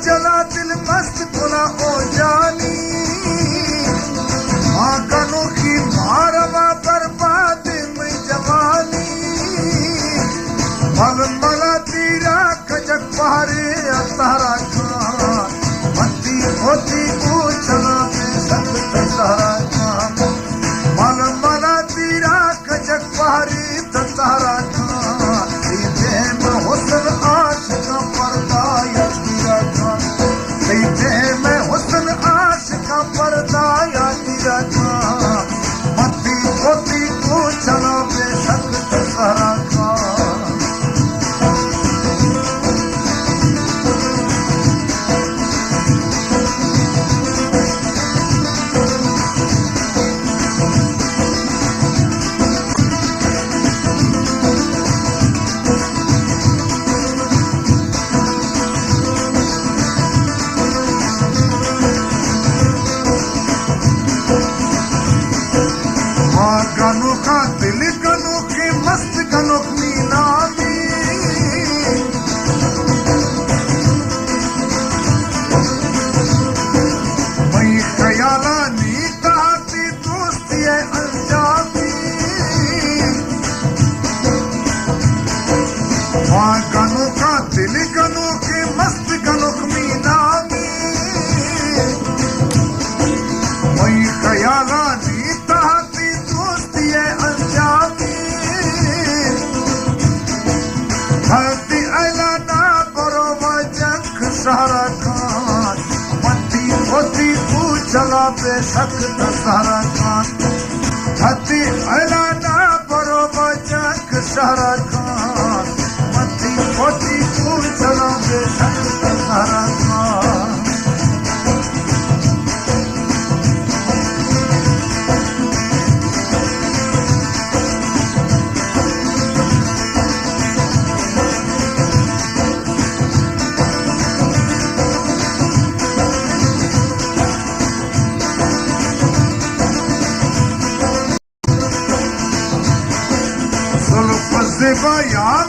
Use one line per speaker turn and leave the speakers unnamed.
चला दिल मस्त खुला ओ जानी माँ कनोखी मारवा बर्बाद में जवानी मल मला तीरा कजक पहारे तारा खान मती होती पूछना सत तारा खान मल मला तीरा कजक पहारे तारा खान में हुसन आशिका पर्दा या तीरा खान में हुसन आशिका पर्दा या तीरा खान मती होती पूछना बेशक तारा खान गनों का दिल गनों के मस्त गनों की नामी मई ख्याला नी कहती दोस्ती है अंजामी माँ गनों का दिल गनों के मस्त गनों की नामी मई ख्याला नी हती अलाना बरोबर जंख सारा खान मती होती पूछला बेशक सारा खान हती अलाना बरोबर जंख सारा खान मती होती पूछला बेशक सारा खान यार